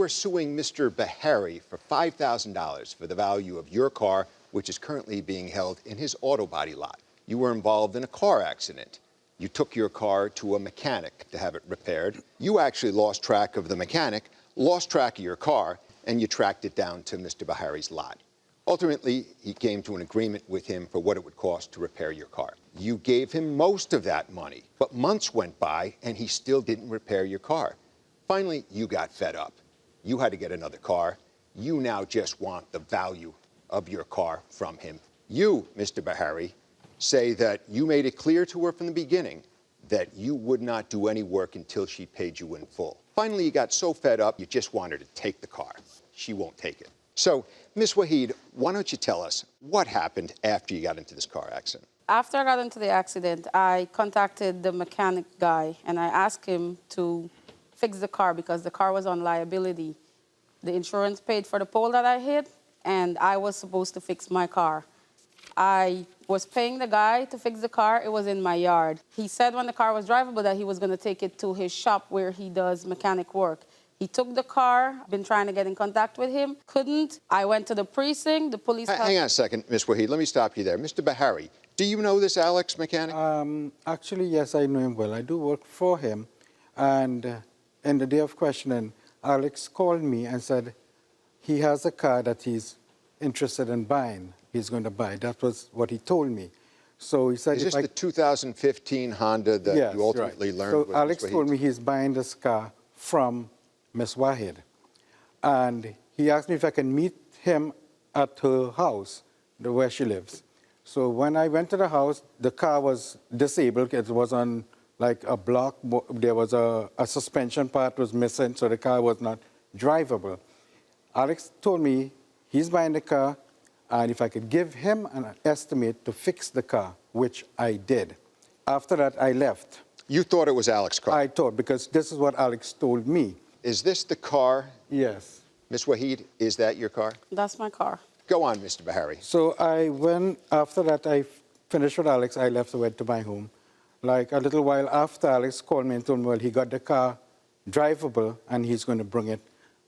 were suing Mr. Bahari for $5,000 for the value of your car, which is currently being held in his auto body lot. You were involved in a car accident. You took your car to a mechanic to have it repaired. You actually lost track of the mechanic, lost track of your car, and you tracked it down to Mr. Bahari's lot. Ultimately, he came to an agreement with him for what it would cost to repair your car. You gave him most of that money, but months went by and he still didn't repair your car. Finally, you got fed up. You had to get another car. You now just want the value of your car from him. You, Mr. Bahari, say that you made it clear to her from the beginning that you would not do any work until she paid you in full. Finally, you got so fed up, you just want her to take the car. She won't take it. So, Ms. Waheed, why don't you tell us what happened after you got into this car accident? After I got into the accident, I contacted the mechanic guy, and I asked him to fix the car because the car was on liability. The insurance paid for the pole that I hit, and I was supposed to fix my car. I was paying the guy to fix the car. It was in my yard. He said when the car was drivable that he was going to take it to his shop where he does mechanic work. He took the car, been trying to get in contact with him, couldn't. I went to the precinct, the police... Hang on a second, Ms. Waheed, let me stop you there. Mr. Bahari, do you know this Alex mechanic? Actually, yes, I know him well. I do work for him. And in the day of questioning, Alex called me and said he has a car that he's interested in buying. He's going to buy. That was what he told me. So he said... Is this the 2015 Honda that yes, you ultimately right. learned so with Alex Ms. Waheed? told me he's buying this car from Ms. Waheed. And he asked me if I can meet him at her house, where she lives. So when I went to the house, the car was disabled. It was on like a block. There was a suspension part was missing, so the car was not drivable. Alex told me he's buying the car, and if I could give him an estimate to fix the car, which I did. After that, I left. You thought it was Alex's car? I thought, because this is what Alex told me. Is this the car? Yes. Ms. Waheed, is that your car? That's my car. Go on, Mr. Bahari. So after that, I finished with Alex, I left, went to my home. Like a little while after, Alex called me and told me, well, he got the car drivable and he's going to bring it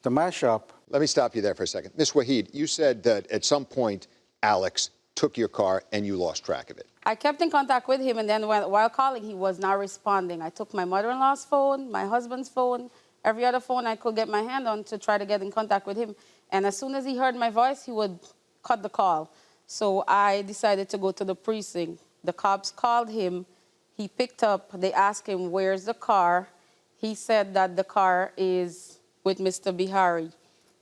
to my shop. Let me stop you there for a second. Ms. Waheed, you said that at some point, Alex took your car and you lost track of it. I kept in contact with him, and then while calling, he was not responding. I took my mother-in-law's phone, my husband's phone, every other phone I could get my hand on to try to get in contact with him. And as soon as he heard my voice, he would cut the call. So I decided to go to the precinct. The cops called him. He picked up. They asked him, where's the car? He said that the car is with Mr. Bahari.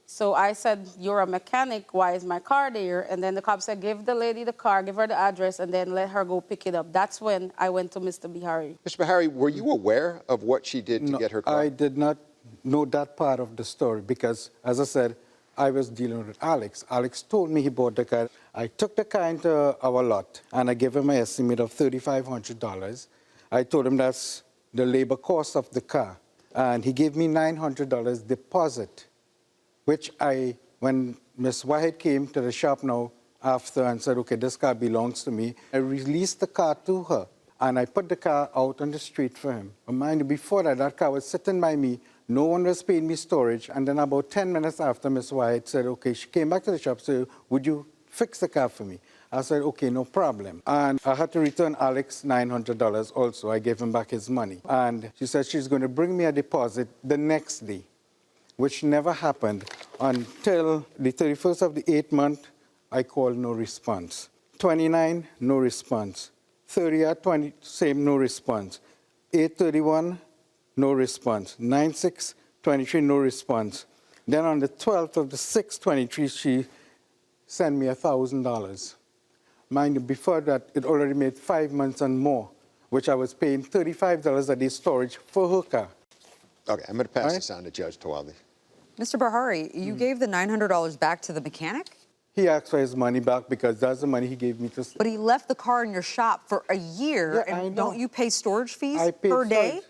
So I said, you're a mechanic. Why is my car there? And then the cop said, give the lady the car, give her the address, and then let her go pick it up. That's when I went to Mr. Bahari. Mr. Bahari, were you aware of what she did to get her car? I did not know that part of the story because, as I said, I was dealing with Alex. Alex told me he bought the car. I took the car into our lot, and I gave him an estimate of $3,500. I told him that's the labor cost of the car. And he gave me $900 deposit, which when Ms. Waheed came to the shop now after and said, okay, this car belongs to me, I released the car to her, and I put the car out on the street for him. But mind you, before that, that car was sitting by me. No one was paying me storage. And then about 10 minutes after, Ms. Waheed said, okay, she came back to the shop, said, would you fix the car for me? I said, okay, no problem. And I had to return Alex $900 also. I gave him back his money. And she said she's going to bring me a deposit the next day, which never happened until the 31st of the 8th month. I called, no response. 29, no response. 30 at 20, same, no response. 8/31, no response. 9/6/23, no response. Then on the 12th of the 6th, 23, she sent me $1,000. Mind you, before that, it already made 5 months and more, which I was paying $35 a day storage for her car. Okay, I'm going to pass this on to Judge Tawaldi. Mr. Bahari, you gave the $900 back to the mechanic? He asked for his money back because that's the money he gave me to... But he left the car in your shop for a year, Yeah, and don't you pay storage fees I paid per day?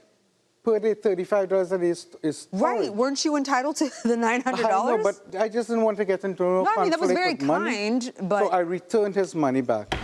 Per day, $35 a day is storage. Right, weren't you entitled to the $900? I know, but I just didn't want to get into No, I mean, that was very conflict with money. kind, but... So I returned his money back.